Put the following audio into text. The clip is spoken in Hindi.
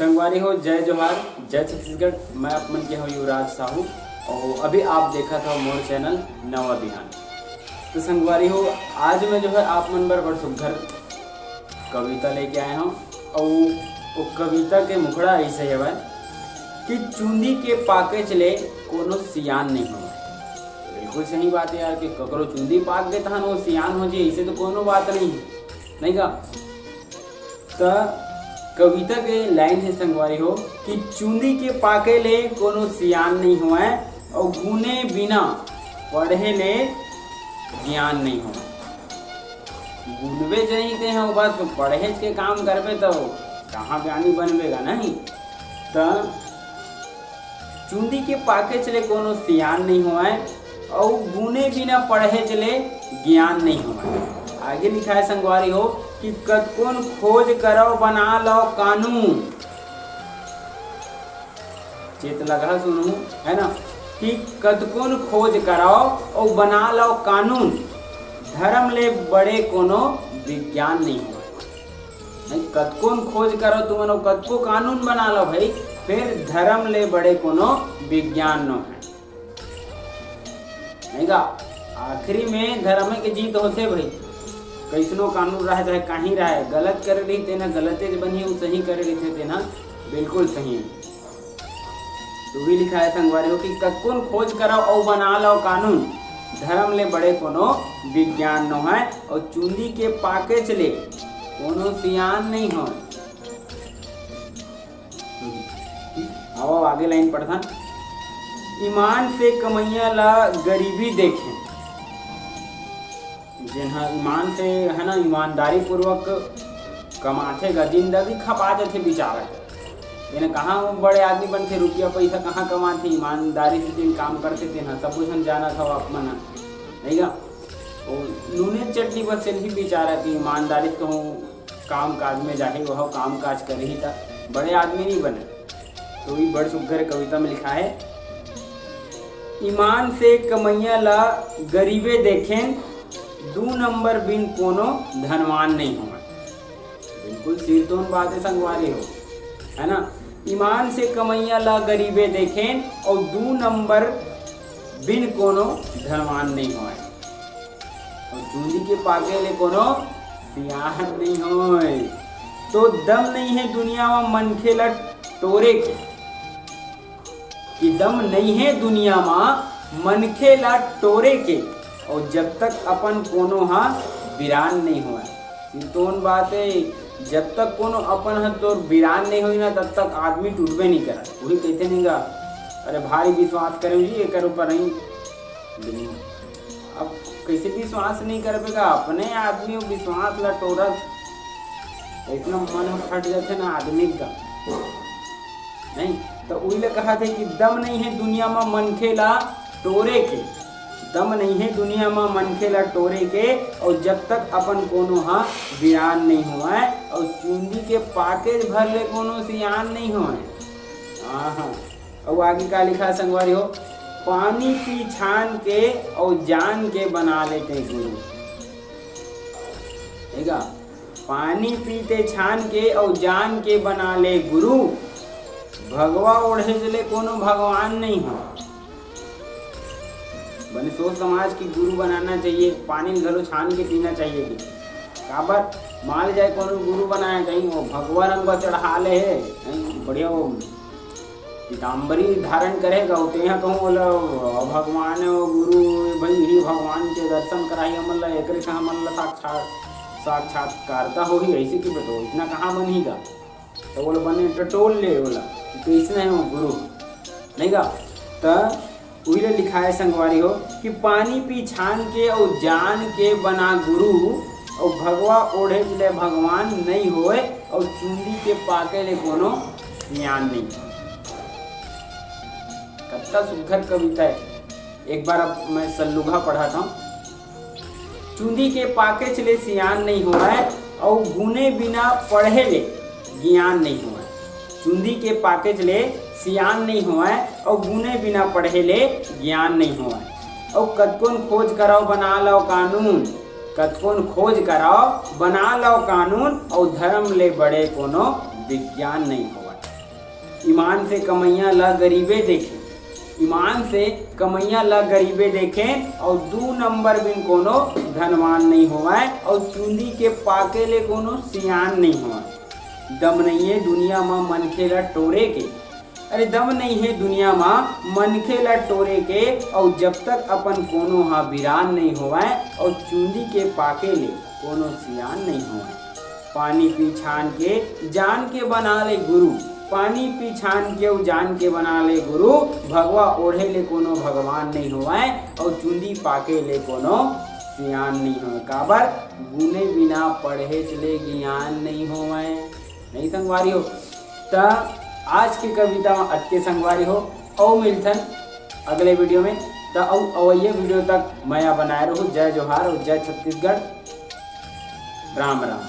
संगवारी हो, जय जोहार, जय छत्तीसगढ़। मैं अपन के हूँ युवराज साहू और अभी आप देखा था मोर चैनल नवा बिहान। तो संगवारी हो, आज मैं जो है आप मन बर बड़ सुघर कविता लेके आए हूँ और वो कविता के मुखड़ा ऐसे है कि चूंदी के पाके चले कोनो सियान नहीं हो। बिल्कुल सही बात है यार कि ककरो चूंदी पाक गए तहन वो सियान हो जाए, ऐसे तो कोनो बात नहीं का। तो कविता के लाइन है संगवारी हो कि चूंदी के पाके ले कोनो सियान नहीं हुआ और गुने बिना पढ़े ले ज्ञान नहीं हो। गुनवे जनिते हैं बस पढ़े के काम करबे तो कहाँ ज्ञानी बनबेगा नहीं। तो चूंदी के पाके चले कोनो सियान नहीं हुआ और गुने बिना पढ़े चले ज्ञान नहीं हुआ। आगे लिखा है संगवारी हो कि कतकोन खोज करो बना लो कानून। चेत लगा सुनू है ना कि कतकोन खोज करो और बना लो कानून, धर्म ले बड़े कोनो विज्ञान नहीं हुआ। नहीं, कतकोन खोज करो तुम कतको कानून बना लो भाई, फिर धर्म ले बड़े कोनो विज्ञान न है नहीं का। आखिरी में धर्म के जीत होते भाई। कैसनो कानून रहे चाहे कहीं रहे, गलत कर रही थे ना गलते बनी सही कर रही थे ना बिल्कुल सही है। तो भी लिखा है संगवारी हो कि कतकोन खोज करो और बना लो कानून, धर्म ले बड़े कोनो विज्ञान न है और चूंदी के पाके चले कोनो सियान नहीं हो। आओ आगे लाइन पढ़ता। ईमान से कमैया ला गरीबी देखें। जिन्हा ईमान से है ना ईमानदारी पूर्वक कमाथे गा, जिंदगी खपा जाते बेचारा। इन्हें कहाँ बड़े आदमी बन के रुपया पैसा कहाँ कमाते, ईमानदारी से जिन काम करते थे ना सब कुछ जाना था आप मना नहीं का। नूने चटनी बस से ही बेचारा कि ईमानदारी से कहूँ काम काज में जाके वह काम काज कर ही था, बड़े आदमी नहीं बने। तो ये बड़ सुघर कविता में लिखा है, ईमान से कमैया ला गरीबे देखें, 2 नंबर बिन कोनो धनवान नहीं हुआ। बिल्कुल सिरतोन बात है संगवारी हो है ना। ईमान से कमैया ला गरीबे देखें और 2 नंबर बिन कोनो धनवान नहीं हुआ और चूंदी के पाके ले कोनो सियान नहीं होए। तो दम नहीं है दुनिया में मनखे ला टोरे के, कि दम नहीं है दुनिया में मनखे ला टोरे के और जब तक अपन कोनो हा वीरान नहीं हुआ। सिरतोन बात है, जब तक कोनो अपन हा तो वीरान नहीं हुई ना तब तक आदमी टूटबे नहीं करा। वही कहते नहीं गा, अरे भारी विश्वास करे जी एक ऊपर नहीं। अब कैसे विश्वास नहीं करबेगा, अपने आदमी विश्वास ला टोरत इतना मन फट जाते ना आदमी का नहीं। तो उहिले कहा थे कि दम नहीं है दुनिया में मनखे ला टोरे के, दम नहीं है दुनिया में मनखे ला टोरे के और जब तक अपन कोनो हा वीरान नहीं हुआ और चूंदी के पाकेज भर ले कोनो सियान नहीं हुआ। और आगे का लिखा संगवारी हो, पानी पी छान के और जान के बना लेते गुरु। ठीक है, पानी पीते छान के और जान के बना ले गुरु, भगवा ओढ़े चले कोनो भगवान नहीं हो। बने सोच समाज की गुरु बनाना चाहिए, पानी घलो छान के पीना चाहिए कि काबर मान जाए कोनो गुरु बनाया कहीं वो भगवा रंग का चढ़ा ले है बढ़िया वो पीताम्बरी धारण करेगा होते हैं कहूँ बोला भगवान वो गुरु भाई ही भगवान के दर्शन कराई हमन ला एक से हमन ला साक्षात्कारता हो ही ऐसे की बताओ इतना कहाँ बनेगा। तो बोला बने टटोल ले बोला कैसे है वो गुरु नहीं का। तो उहिले लिखा है संगवारी हो कि पानी पी छान के और जान के बना गुरु और भगवा ओढ़े ले भगवान नहीं होए और चूंदी के पाके ले कोनो ज्ञान नहीं। कितना सुघर कविता है। एक बार अब मैं सल्लुघा पढ़ा था, चूंदी के पाके चले सियान नहीं हुआ है और गुने बिना पढ़े ले ज्ञान नहीं हुआ। चूंदी के पाके चले सियान नहीं हुआ है और गुने बिना पढ़े ले ज्ञान नहीं हुआ और कतकोन खोज कराओ बना लो कानून, कतकोन खोज कराओ बना लो कानून और धर्म ले बड़े कोनो विज्ञान नहीं हुआ। ईमान से कमैया ला गरीबे देखें, ईमान से कमैया ला गरीबे देखें और 2 नंबर बिन कोनो धनवान नहीं होवाए और चूंदी के पाके ले कोनो सियान नहीं होवाए। दम नहीं है दुनिया में मनखे ला टोरे के, अरे दम नहीं है दुनिया में मनखे ला टोरे के और जब तक अपन कोनो हा वीरान नहीं होवाए और चूंदी के पाके ले कोनो सियान नहीं होवाए। पानी पी छान के जान के बना ले गुरु, पानी पी छान के जान के बना ले गुरु, भगवा ओढ़े ले कोनो भगवान नहीं होवाए और चूंदी पाके ले कोनो सियान नहीं होवे। काबर गुने बिना पढ़े चले ज्ञान नहीं होवाए। नहीं संगवारी हो ता आज की कविता में अत्य संगवारी हो और मिलथन अगले वीडियो में। तो अवैया वीडियो तक मैं बनाए रहूँ। जय जोहार और जय छत्तीसगढ़। राम राम।